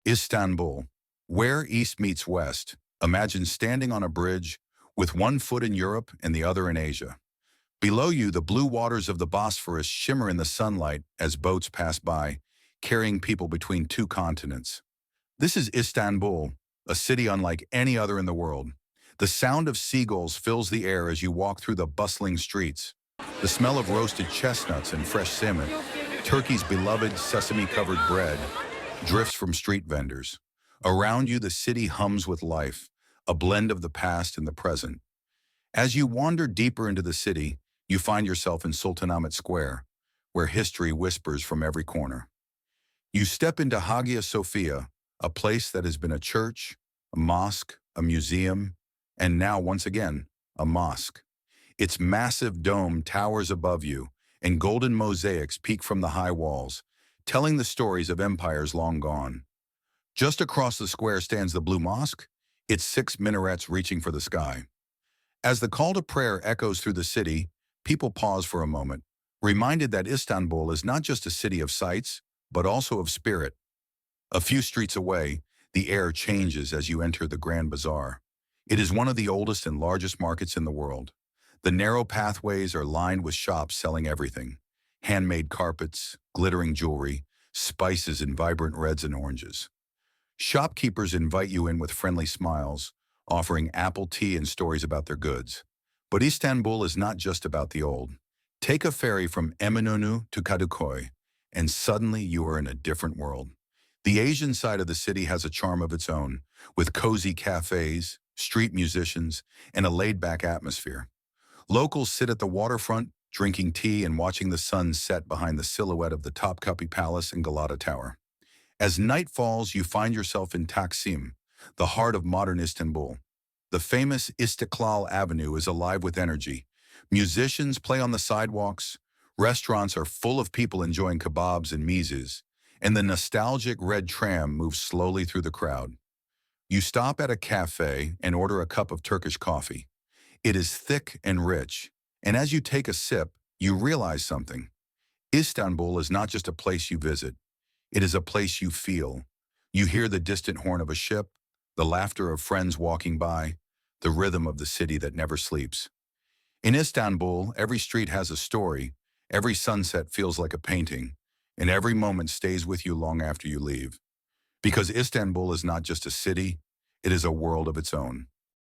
Istanbul, where East meets West. Imagine standing on a bridge with one foot in Europe and the other in Asia. Below you, the blue waters of the Bosphorus shimmer in the sunlight as boats pass by, carrying people between two continents. This is Istanbul, a city unlike any other in the world. The sound of seagulls fills the air as you walk through the bustling streets. The smell of roasted chestnuts and fresh salmon, Turkey's beloved sesame-covered bread, drifts from street vendors. Around you, the city hums with life, a blend of the past and the present. As you wander deeper into the city, you find yourself in Sultanahmet Square, where history whispers from every corner. You step into Hagia Sophia, a place that has been a church, a mosque, a museum, and now, once again, a mosque. Its massive dome towers above you, and golden mosaics peek from the high walls, telling the stories of empires long gone. Just across the square stands the Blue Mosque, its 6 minarets reaching for the sky. As the call to prayer echoes through the city, people pause for a moment, reminded that Istanbul is not just a city of sights, but also of spirit. A few streets away, the air changes as you enter the Grand Bazaar. It is one of the oldest and largest markets in the world. The narrow pathways are lined with shops selling everything: handmade carpets, glittering jewelry, spices in vibrant reds and oranges. Shopkeepers invite you in with friendly smiles, offering apple tea and stories about their goods. But Istanbul is not just about the old. Take a ferry from Eminönü to Kadıköy, and suddenly you are in a different world. The Asian side of the city has a charm of its own, with cozy cafes, street musicians, and a laid-back atmosphere. Locals sit at the waterfront, drinking tea and watching the sun set behind the silhouette of the Topkapi Palace and Galata Tower. As night falls, you find yourself in Taksim, the heart of modern Istanbul. The famous İstiklal Avenue is alive with energy. Musicians play on the sidewalks, restaurants are full of people enjoying kebabs and mezes, and the nostalgic red tram moves slowly through the crowd. You stop at a cafe and order a cup of Turkish coffee. It is thick and rich, and as you take a sip, you realize something. Istanbul is not just a place you visit. It is a place you feel. You hear the distant horn of a ship, the laughter of friends walking by, the rhythm of the city that never sleeps. In Istanbul, every street has a story, every sunset feels like a painting, and every moment stays with you long after you leave. Because Istanbul is not just a city, it is a world of its own.